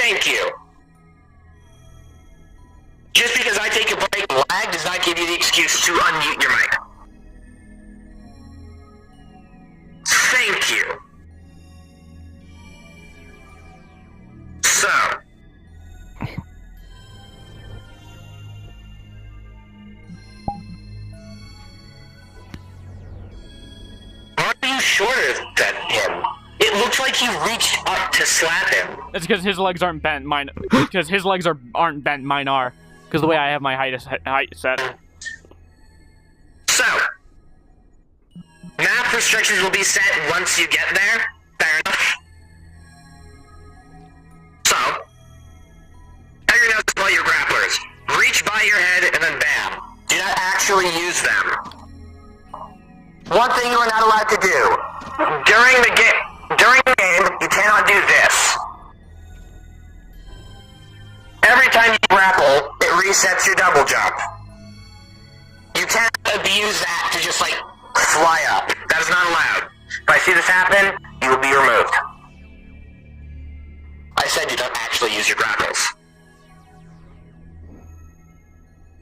Thank you. Just because I take a break and lag does not give you the excuse to unmute your mic. Thank you. So. Are you shorter than him? It looks like you reached up to slap him. That's because his legs aren't bent. Mine, because his legs aren't bent. Mine are. Because the way I have my height set. So, map restrictions will be set once you get there. Fair enough. So, you're going to deploy your grapplers. Reach by your head and then bam. Do not actually use them. One thing you are not allowed to do. During the game, you cannot do this. Every time you grapple, it resets your double jump. You can't abuse that to just, like, fly up. That is not allowed. If I see this happen, you will be removed. I said you don't actually use your grapples.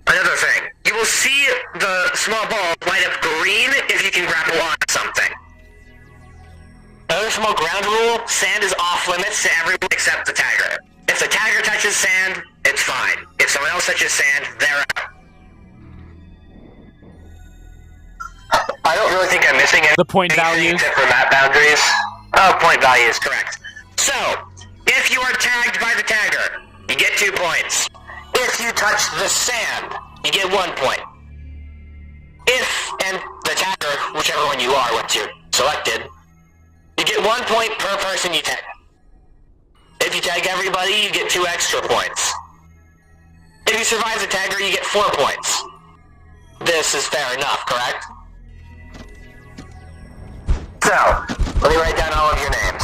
Another thing. You will see the small ball light up green if you can grapple on something. Another small ground rule, sand is off limits to everyone except the tagger. If the tagger touches sand, it's fine. If someone else touches sand, they're out. I don't really think I'm missing anything. The point values. Except for map boundaries. Oh, point values, correct. So, if you are tagged by the tagger, you get 2 points. If you touch the sand, you get 1 point. If, and the tagger, whichever one you are once you're selected, you get 1 point per person you tag. If you tag everybody, you get 2 extra points. If you survive the tagger, you get 4 points. This is fair enough, correct? So, let me write down all of your names.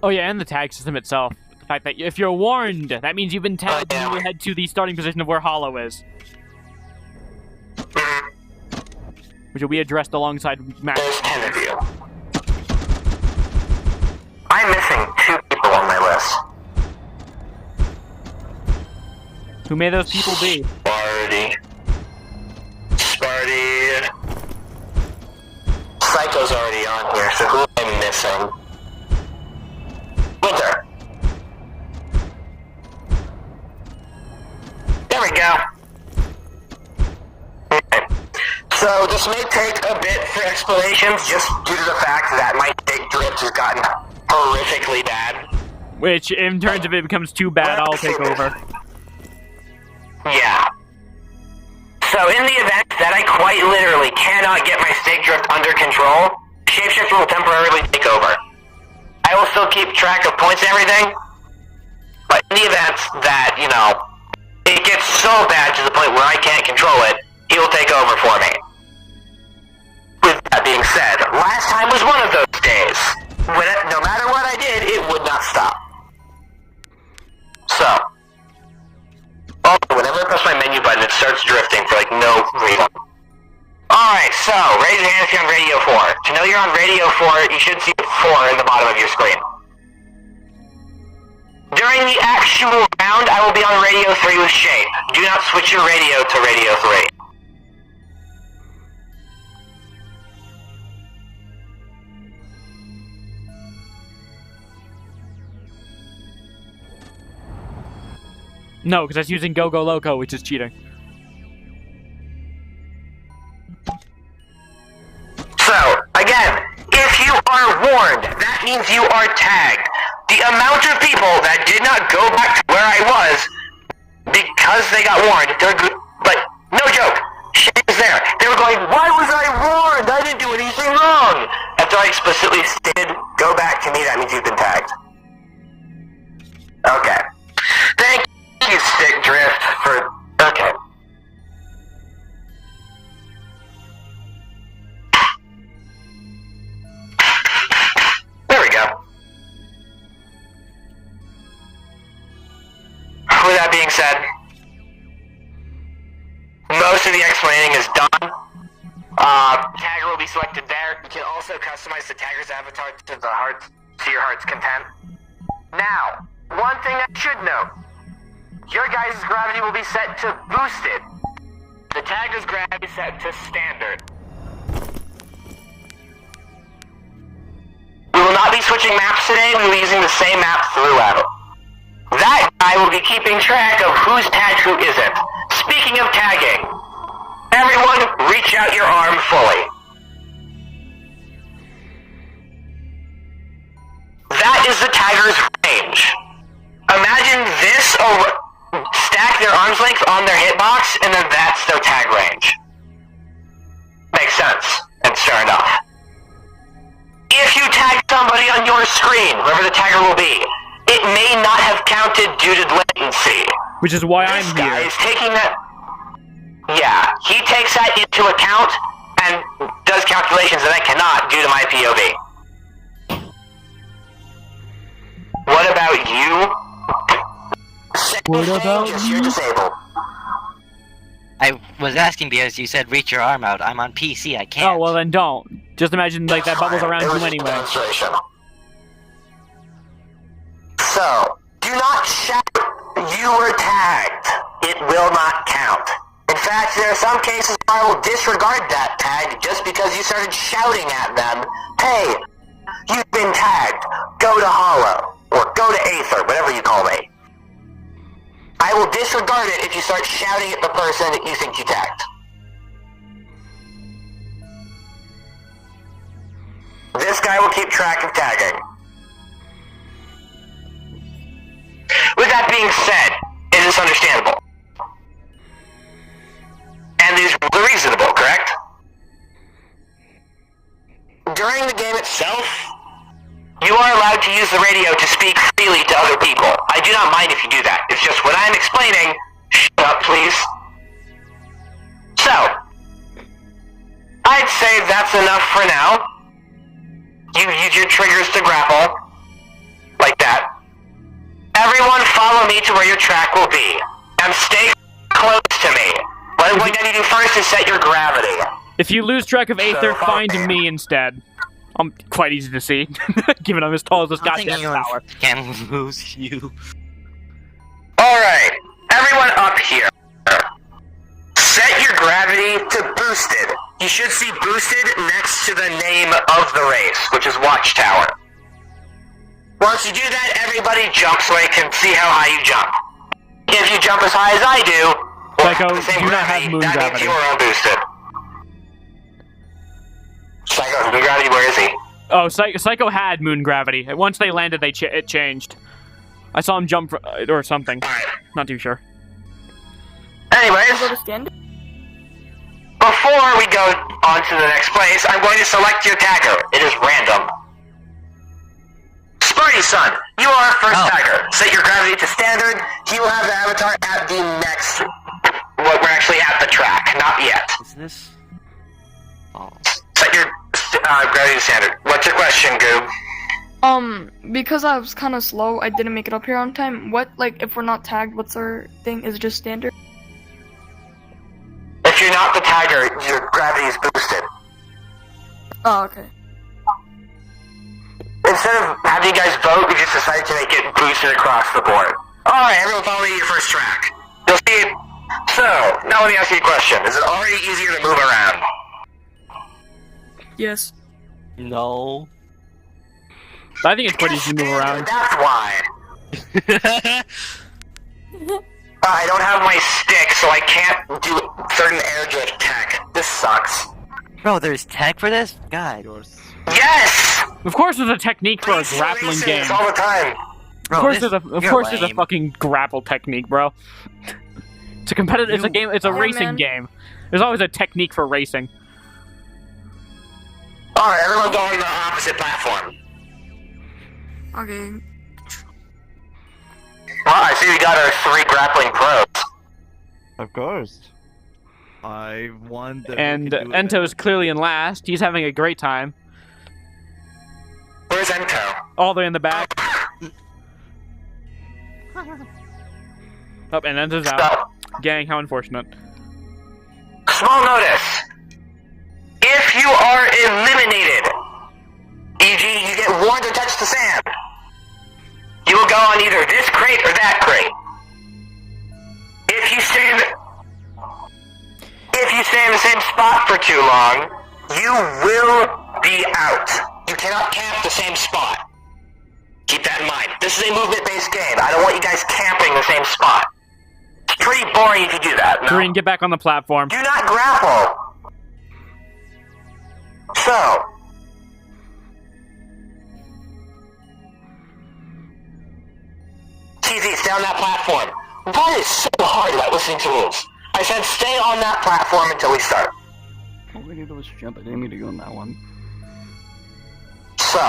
Oh yeah, and the tag system itself. The fact that if you're warned, that means you've been tagged and you head to the starting position of where Hollow is. Which will be addressed alongside Matt. There's 10 of you. I'm missing 2 people on my list. Who may those people be? Sparty. Psycho's already on here, so who am I missing? Winter. There we go. Okay. So this may take a bit for explanations just due to the fact that my stick drift has gotten horrifically bad. Which, in terms of it becomes too bad, I'll take over. Yeah. So in the event that I quite literally cannot get my stick drift under control, Shapeshifter will temporarily take over. I will still keep track of points and everything, but in the event that, you know, it gets so bad to the point where I can't control it, he will take over for me. With that being said, last time was one of those days. No matter what I did, it would not stop. So, also, whenever I press my menu button, it starts drifting for, like, no reason. Alright, so, raise your hand if you're on radio 4. To know you're on radio 4, you should see a 4 in the bottom of your screen. During the actual round, I will be on radio 3 with Shape. Do not switch your radio to radio 3. No, because that's using Go Go Loco, which is cheating. So, again, if you are warned, that means you are tagged. The amount of people that did not go back to where I was because they got warned, they're good, but no joke, shit is there. They were going, why was I warned? I didn't do anything wrong. After I explicitly stated, go back to me, that means you've been tagged. Okay. Thank you, Stick Drift, for... Okay. with that being said, most of the explaining is done. Tagger will be selected there. You can also customize the tagger's avatar to your heart's content. Now, one thing I should note. Your guys' gravity will be set to boosted. The tagger's gravity is set to standard. We will not be switching maps today. We will be using the same map throughout. That guy will be keeping track of who's tagged, who isn't. Speaking of tagging, everyone reach out your arm fully. That is the tagger's range. Imagine this stack their arm's length on their hitbox, and then that's their tag range. Makes sense, and fair enough. If you tag somebody on your screen, whoever the tagger will be, it may not have counted due to latency. Which is why I'm This guy here. is taking that... Yeah, he takes that into account and does calculations that I cannot due to my POV. What about you? What about You're you? disabled. I was asking because you said reach your arm out. I'm on PC, I can't. Oh, well then don't. Just imagine, like, that bubbles around It was you just a anyway. demonstration. So, do not shout, "You were tagged." It will not count. In fact, there are some cases where I will disregard that tag just because you started shouting at them, "Hey, you've been tagged. Go to Hollow." Or go to Aether, whatever you call me. I will disregard it if you start shouting at the person that you think you tagged. This guy will keep track of tagging. With that being said, it is understandable. And is reasonable, correct? During the game itself, you are allowed to use the radio to speak freely to other people. I do not mind if you do that. It's just when I'm explaining, shut up, please. So, I'd say that's enough for now. You use your triggers to grapple. Like that. Everyone follow me to where your track will be. And stay close to me. What I'm going to need you first is set your gravity. If you lose track of Aether, So, find me instead. I'm quite easy to see, given I'm as tall as this I think goddamn anyone tower. can lose you. Alright, everyone up here. Set your gravity to boosted. You should see boosted next to the name of the race, which is Watchtower. Once you do that, everybody jump so I can see how high you jump. If you jump as high as I do, or Psycho, the same do not have moon that gravity. means you are unboosted. Psycho, moon gravity, where is he? Oh, Psycho had moon gravity. Once they landed, it changed. I saw him jump or something. Alright. Not too sure. Anyways, Go to standard? before we go on to the next place, I'm going to select your tagger. It is random. Sparty Son, you are our first tagger. Set your gravity to standard. He will have the avatar at the next... Well, we're actually at the track, not yet. Is this? Oh. Set your gravity to standard. What's your question, Goob? Because I was kind of slow, I didn't make it up here on time. What, like, if we're not tagged, what's our thing? Is it just standard? If you're not the tagger, your gravity is boosted. Oh, okay. Instead of having you guys vote, we just decided to make it boosted across the board. Alright, everyone follow me to your first track. You'll see it. So, now let me ask you a question. Is it already easier to move around? Yes. No. I think it's pretty easy to move around. That's why. I don't have my stick, so I can't do certain air drift tech. This sucks. Bro, there's tech for this? God. Yes! Of course, there's a technique for a grappling Races game. all the time. Bro, Of course, this- there's a lame. fucking grapple technique, bro. It's a competitive. It's a game. It's a Yeah, racing man. game. There's always a technique for racing. Alright, everyone go on the opposite platform. Okay. Well, I see we got our 3 grappling pros. Of course. I won the. And Ento's clearly in last. He's having a great time. Where's Ento? All the way in the back. Oh, and Enzo's out. So, Gang, how unfortunate. small notice. If you are eliminated, e.g. you get warned to touch the sand, you will go on either this crate or that crate. If you stay in the same spot for too long, you will be out. You cannot camp the same spot. Keep that in mind. This is a movement-based game. I don't want you guys camping the same spot. It's pretty boring if you do that. No? Green, get back on the platform. Do not grapple. So, TZ, stay on that platform. That is so hard about listening to rules. I said stay on that platform until we start. All we need to do is jump. I didn't mean to go on that one. So,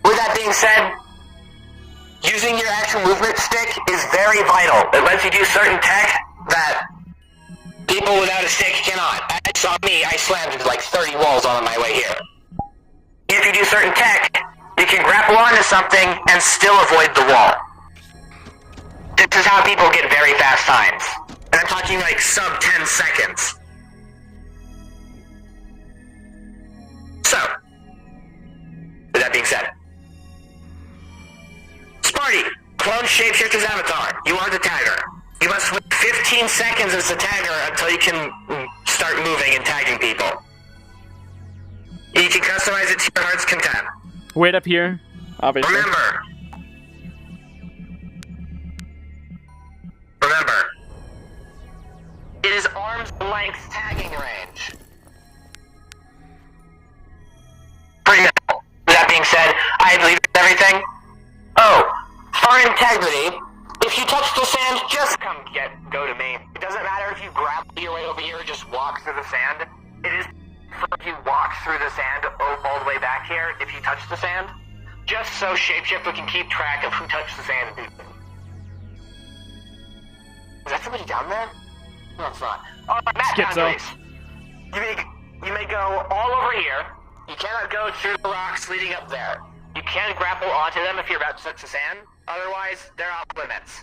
with that being said, using your actual movement stick is very vital. It lets you do certain tech that people without a stick cannot. As you saw me, I slammed into like 30 walls on my way here. If you do certain tech, you can grapple onto something and still avoid the wall. This is how people get very fast times. And I'm talking like sub 10 seconds. So, with that being said, Sparty, clone Shapeshifter's avatar. You are the tagger. You must wait 15 seconds as the tagger until you can start moving and tagging people. You can customize it to your heart's content. Wait up here, obviously. Remember, it is arm's length tagging range. Pretty simple. With that being said, I believe everything. Oh, for integrity, if you touch the sand, just go to me. It doesn't matter if you grapple your way over here or just walk through the sand. It is if you walk through the sand all the way back here, if you touch the sand, just so Shapeshifter can keep track of who touched the sand and who. Is that somebody down there? No, it's not. Alright, map boundaries. You may go all over here. You cannot go through the rocks leading up there. You can grapple onto them if you're about to touch the sand. Otherwise, they're off limits.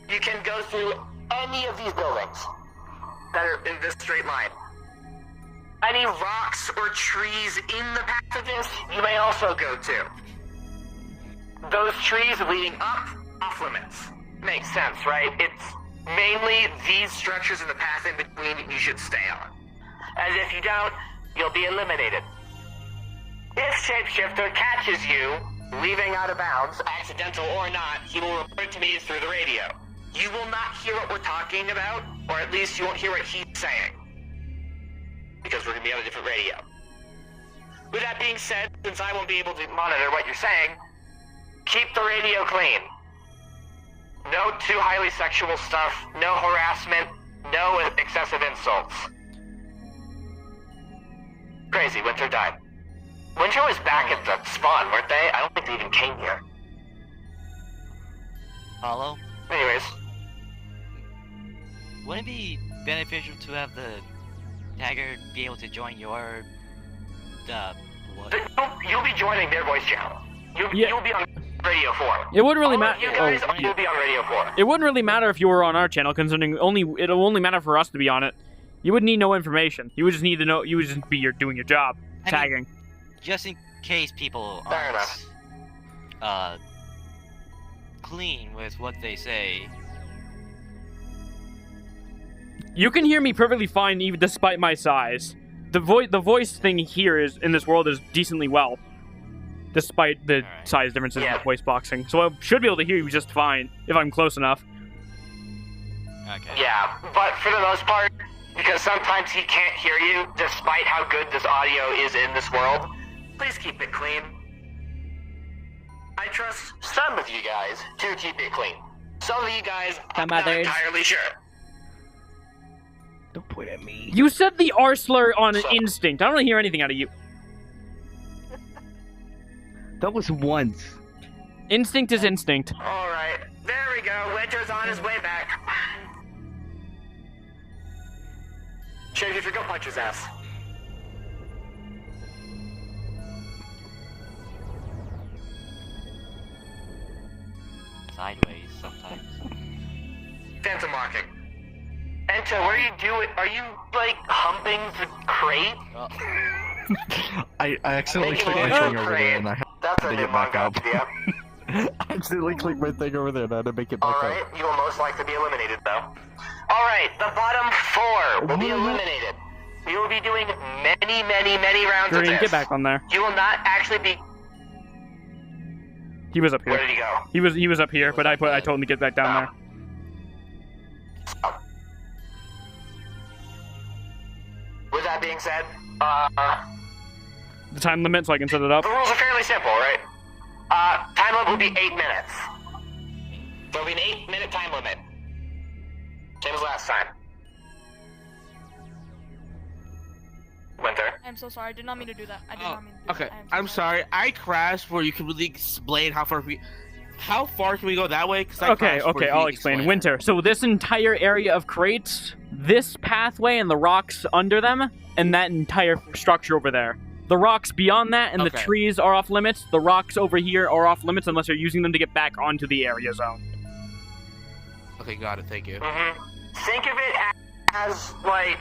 You can go through any of these buildings that are in this straight line. Any rocks or trees in the path of this, you may also go to. Those trees leading up, off limits. Makes sense, right? It's mainly these structures in the path in between you should stay on. As if you don't, you'll be eliminated. If Shapeshifter catches you leaving out of bounds, accidental or not, he will report to me through the radio. You will not hear what we're talking about, or at least you won't hear what he's saying. Because we're going to be on a different radio. With that being said, since I won't be able to monitor what you're saying, keep the radio clean. No too highly sexual stuff, no harassment, no excessive insults. Crazy, Winter died. Winter was back at the spawn, weren't they? I don't think they even came here. Hollow? Anyways. Wouldn't it be beneficial to have the tagger be able to join your... what? You'll be joining their voice channel. You'll be on Radio 4. It wouldn't really matter. You guys, you'll be on Radio 4. It wouldn't really matter if you were on our channel, considering it'll only matter for us to be on it. You would need no information. You would just need to know. You would just be doing your job, tagging. Just in case people Fair aren't clean with what they say. You can hear me perfectly fine, even despite my size. The voice thing here is in this world is decently well, despite the size differences in the voice boxing. So I should be able to hear you just fine if I'm close enough. Okay. Yeah, but for the most part, because sometimes he can't hear you, despite how good this audio is in this world, please keep it clean. I trust some of you guys to keep it clean. Some of you guys, I'm not entirely sure. Don't point at me. You said the R slur on an instinct. I don't want to hear anything out of you. That was once. Instinct is instinct. Alright, there we go. Winter's on his way back. Shapeshifter, go punch his ass. Sideways, sometimes. Phantom walking. Enta, what are you doing? Are you, like, humping the crate? Well, I accidentally Making clicked a my little thing over crate. there and I had That's a to new get back manga up. idea. I accidentally clicked my thing over there and I had to make it back Alright, up. you will most likely be eliminated, though. Alright, the bottom 4 will be eliminated. We will be doing many, many, many rounds of Green, this. get back on there. You will not actually be... He was up Where here. did he go? He was up here, but I told him to get back down there. With that being said, The time limit so I can set it up. the rules are fairly simple, right? Time limit will be 8 minutes. There will be an 8-minute time limit. Same as last time. Winter. I'm so sorry. I did not mean to do that. I did Oh, not mean to do okay. that. I am I'm sorry. I crashed where you can really explain how far can we go that way? 'Cause I Okay, crashed where okay, you I'll can explain. it. Winter. So this entire area of crates, this pathway and the rocks under them, and that entire structure over there. The rocks beyond that and the Okay. trees are off limits. The rocks over here are off limits unless you're using them to get back onto the area zone. Okay, got it. Thank you. Think of it as, like,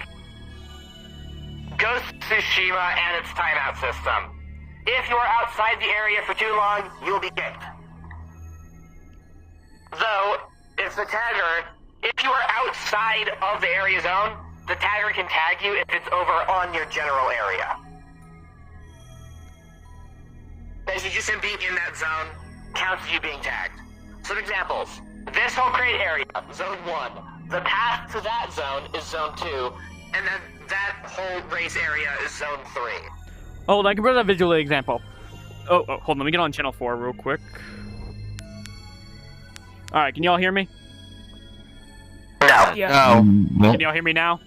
Ghost of Tsushima and its timeout system. If you are outside the area for too long, you will be kicked. Though, if you are outside of the area zone, the tagger can tag you if it's over on your general area. Basically, just him being in that zone counts as you being tagged. Some examples. This whole crate area, Zone 1. The path to that zone is Zone 2. And then that whole race area is Zone 3. Hold on, I can put a visual example. Oh, hold on, let me get on channel 4 real quick. Alright, can y'all hear me? No. Yeah. Can y'all hear me now?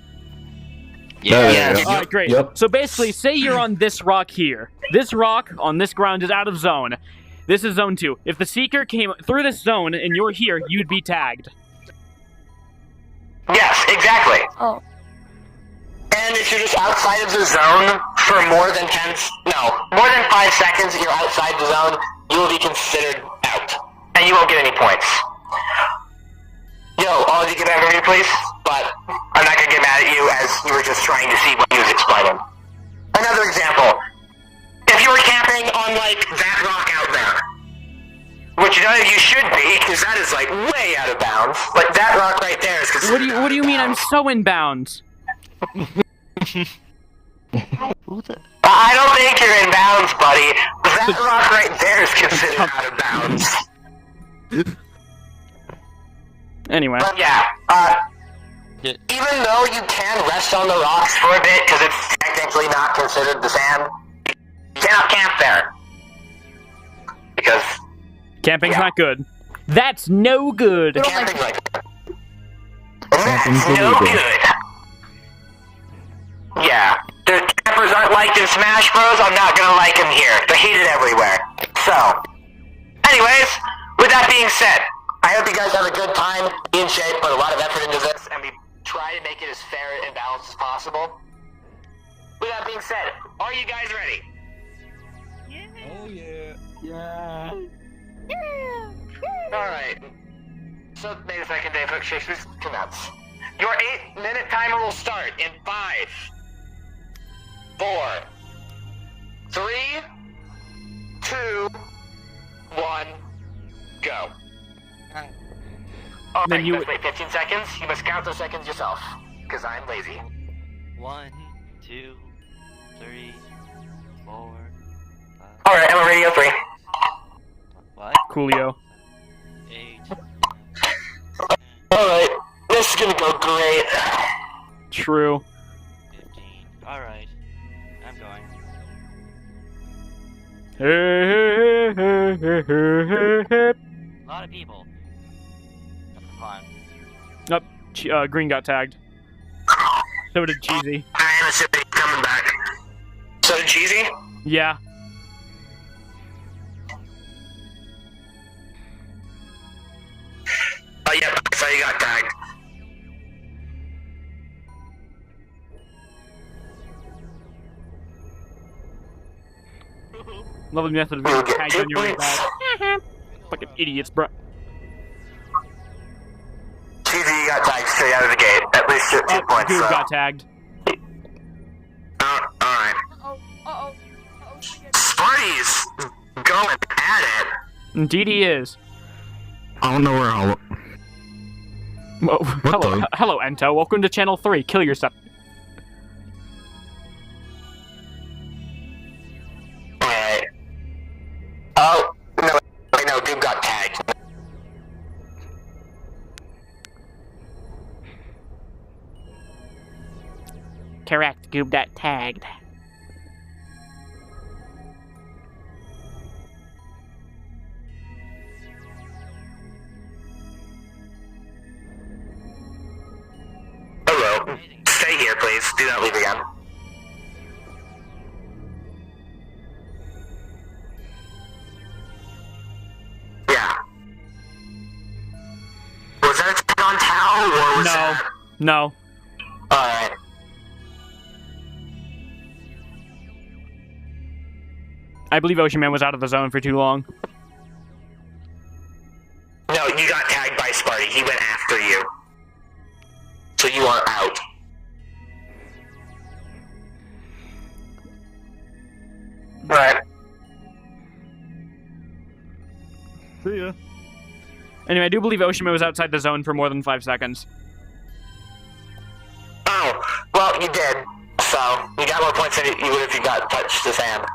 Yeah. Alright, great. So basically, say you're on this rock here. This rock on this ground is out of zone. This is Zone 2. If the Seeker came through this zone and you're here, you'd be tagged. Yes, exactly. Oh. And if you're just outside of the zone for more than 5 seconds that you're outside the zone, you will be considered out. And you won't get any points. Yo, all of you get back over here, please? But I'm not gonna get mad at you as you were just trying to see what he was explaining. Another example. If you were camping on, like, that rock out there, which none of you should be, because that is, like, way out of bounds. Like, that rock right there is considered What do you mean I'm so in bounds? I don't think you're in bounds, buddy. That rock right there is considered out of bounds. Anyway. But yeah, even though you can rest on the rocks for a bit, because it's technically not considered the sand, you cannot camp there. Because Camping's not good. That's no good. We don't like camping's like that. And that's no good. Yeah, the campers aren't liked in Smash Bros. I'm not gonna like them here. They're hated everywhere. So, anyways, with that being said, I hope you guys have a good time, be in shape, put a lot of effort into this, and we try to make it as fair and balanced as possible. With that being said, are you guys ready? Oh yeah. Yeah. Alright. So, May the 2nd day of Shakespeare's commence. Your 8-minute timer will start in 5, 4, 3, 2, 1, go. Alright, Then you you must wait 15 seconds. You must count those seconds yourself, because I'm lazy. 1, 2, 3, 4, 5. Alright, I'm on radio 3. What? Coolio. 8. Alright, this is gonna go great. True. 15. Alright. I'm going. Hey, hey, hey, hey, hey, hey. A lot of people. Come on. Green got tagged. So did Cheesy. I am assuming he's coming back. So did Cheesy? Yeah. Oh, yep, I saw you got tagged. Love the method of being tagged on your way back. Fucking idiots, bro. got tagged straight out of the gate. At least you're 2 points. Goob So. got tagged. Alright. Uh-oh. Sparty's going at it. Indeed he is. I don't know where I'll. Whoa. Hello, Ento. Welcome to Channel 3. Kill yourself. Alright. Oh, no, Goob got tagged. Correct. Goob got tagged. Hello. Stay here, please. Do not leave again. Yeah. Was that a tag on Tao, or was that... No. Alright. I believe Ocean Man was out of the zone for too long. No, you got tagged by Sparty. He went after you. So you are out. Right. See ya. Anyway, I do believe Ocean Man was outside the zone for more than 5 seconds. Oh, well, you did. So, you got more points than you would if you got touched the sand.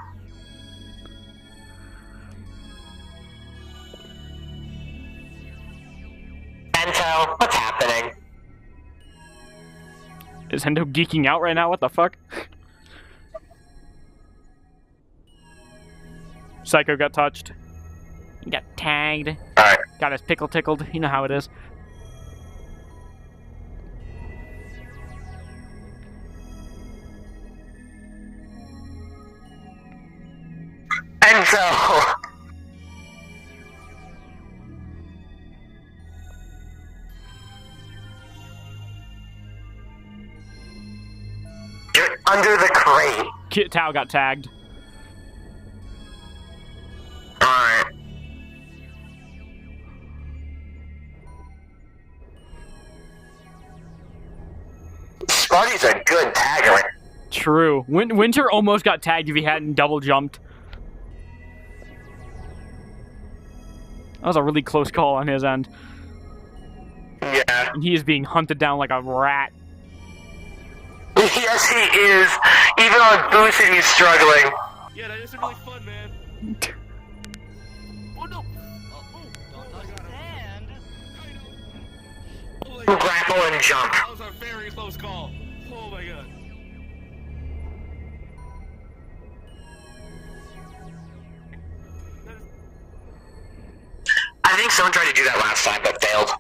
Ento, what's happening? Is Endo geeking out right now? What the fuck? Psycho got touched. He got tagged. Alright. Got his pickle tickled. You know how it is. Ento! You're under the crate. Tao got tagged. Alright. Sparty's a good tagger. True. Winter almost got tagged if he hadn't double jumped. That was a really close call on his end. Yeah. And he is being hunted down like a rat. Yes, he is. Even on boosted, he's struggling. Yeah, that is really fun, man. Oh no! Stand. Oh my god. Grapple and jump. That was a very close call. Oh my god. I think someone tried to do that last time, but failed.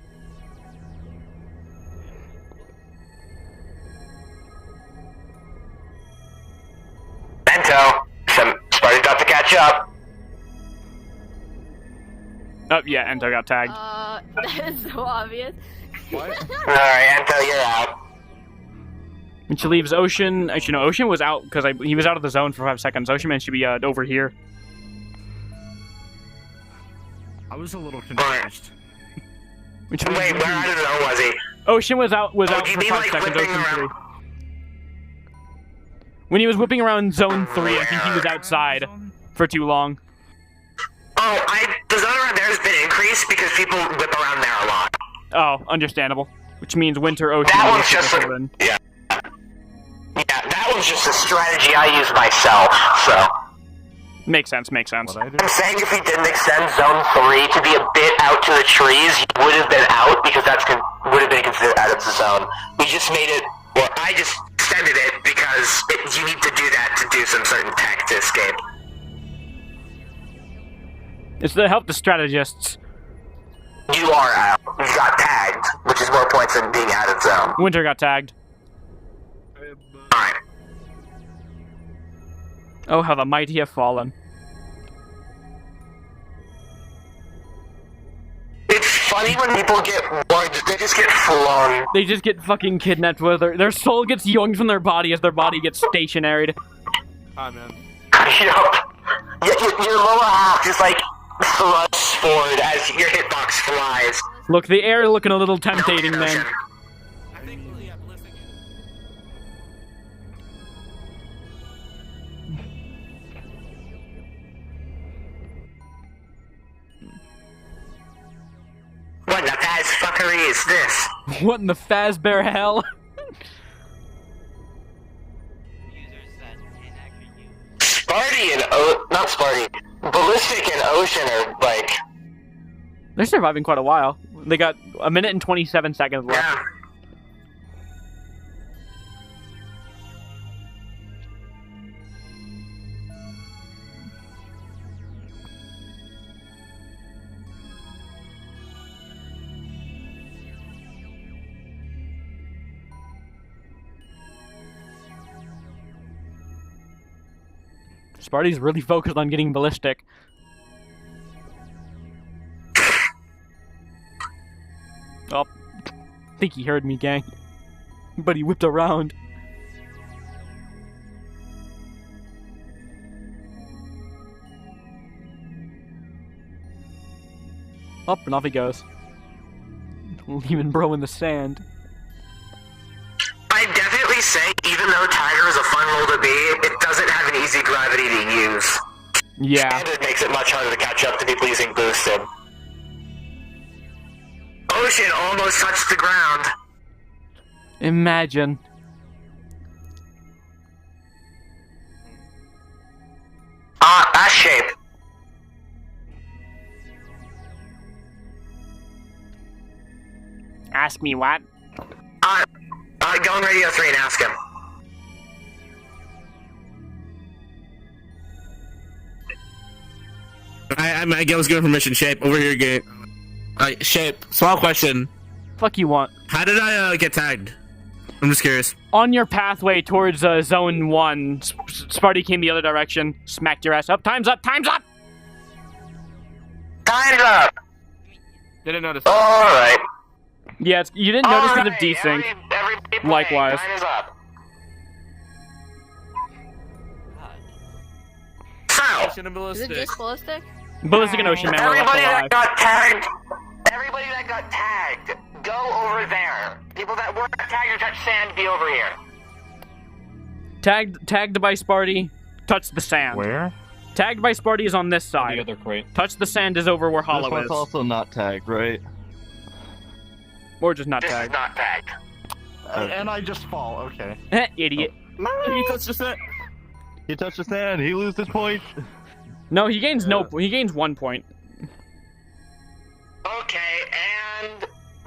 Bento, Sparty's about to catch up. Oh, yeah, Ento got tagged. That is so obvious. Alright, Ento, you're out. And she leaves Ocean. Actually, no, Ocean was out because he was out of the zone for 5 seconds. Ocean Man should be over here. I was a little confused. Which Wait, means- where out of the zone was he? Ocean was out do you for mean 5 like seconds. whipping Ocean around? 3. When he was whipping around zone 3, I think he was outside for too long. Oh, the zone around there has been increased because people whip around there a lot. Oh, understandable. Which means Winter, Ocean, That and one's just Winter like, then. yeah, that one's just a strategy I use myself, so. Makes sense, makes sense. What I do? I'm saying if we didn't extend zone 3 to be a bit out to the trees, you would have been out because would have been considered out of the zone. We just made it, well, I just extended it because you need to do that to do some certain tech to escape. It's to help the strategists. You are out. You got tagged, which is more points than being out of zone. Winter got tagged. Alright. Oh, how the mighty have fallen. It's funny when people get warned, they just get flung. They just get fucking kidnapped with their soul gets yoinked from their body as their body gets stationaried. Hi, man. Yup. Your lower half just like thrusts forward as your hitbox flies. Look, the air looking a little tempting, Ocean. man. I think, yeah, ballistic. What in the faz fuckery is this? What in the Fazbear hell? Users that can actually use. Sparty and not Sparty. Ballistic and Ocean are like, They're surviving quite a while. They got 1 minute and 27 seconds left. yeah. Sparty's really focused on getting ballistic. Oh, I think he heard me, gang. But he whipped around. Up and off he goes. Leaving bro in the sand. I'd definitely say, even though Tiger is a fun role to be, it doesn't have an easy gravity to use. Yeah. And it makes it much harder to catch up to people using boosted. Ocean almost touched the ground. Imagine. Ash shape. Ask me what? Go on radio 3 and ask him. I was given permission. Shape, over here, Gate. Shape, small question. Fuck you want? How did I get tagged? I'm just curious. On your pathway towards zone 1, Sparty came the other direction, smacked your ass up. Time's up! Time's up! Time's up! Didn't notice. Alright. Yeah, you didn't notice because of desync. Everybody play. Likewise. Time is up. God. So, Ocean and Is ballistic. it just ballistic? Ballistic and Ocean Man are left everybody alive. that got tagged, go over there. People that weren't tagged or touch sand, be over here. Tagged by Sparty, touch the sand. Where? Tagged by Sparty is on this side. The other crate. Touch the sand is over where This Hollow one's is. also not tagged, right? Or just not This is tagged. not tagged. And I just fall, okay. Idiot. You touched the set. He touched the sand, he loses points. No, he gains he gains 1 point. Okay, and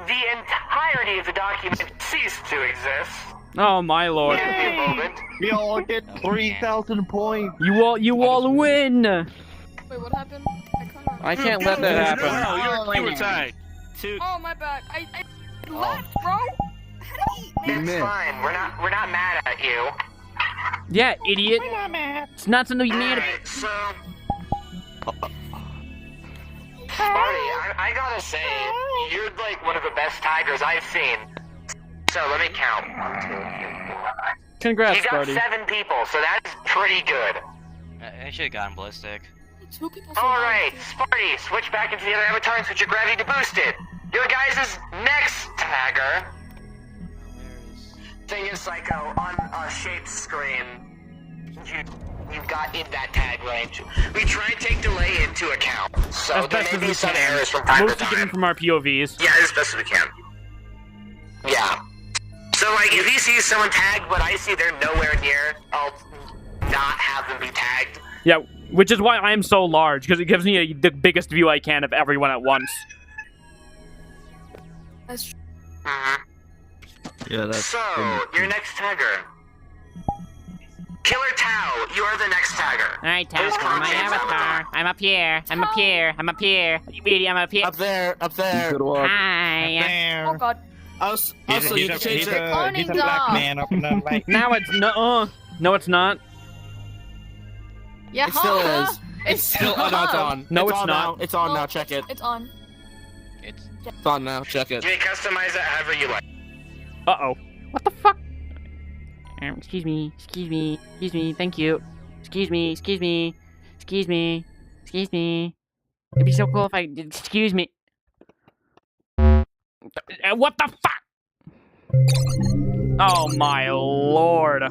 the entirety of the document ceased to exist. Oh my lord. Give me a moment. We all get 3,000 points. You all win! Wait, what happened? I can't let that happen. No, you were tagged. Two. Oh, my bad. I left, bro. It's missed. fine. We're not mad at you. Yeah, idiot. It's not something to be mad about. Alright, so Sparty, I gotta say, you're like one of the best tigers I've seen. So let me count. 1, 2, 3, 4. Congrats, You got Sparty. 7 people, so that's pretty good. I should have gotten ballistic. 2 people. Alright, Sparty, switch back into the other avatar and switch your gravity to boosted. Your guys' next tagger. Where is? Thing is, Psycho, on Shape's screen, you got in that tag range. We try and take delay into account, so As there best may as be we some can. errors from time to Mostly getting time. from our POVs. Yeah, as best as we can. Yeah. So, like, if he sees someone tagged, but I see they're nowhere near, I'll not have them be tagged. Yeah, which is why I'm so large, because it gives me the biggest view I can of everyone at once. That's true. Yeah, that's. So, your next tagger. Killer Tau, you are the next tagger. Alright, Tau, come on, my avatar. I'm up here. I'm up here. I'm up here. You idiot, I'm up here. Up there. Good one. Hi. Oh god. Also, you can change it. Cloning dog. up in the light. Now it's no. No, it's not. Yeah, It still huh? is. It's still. Oh, no, it's on. No, it's on not. Now. It's on No. now. Check it. It's on. It's It's on now. Check it. You may customize it however you like. Uh-oh. What the fuck? Excuse me. Excuse me. Excuse me. Thank you. Excuse me. Excuse me. Excuse me. Excuse me. It'd be so cool if I... Excuse me. What the fuck? Oh my lord.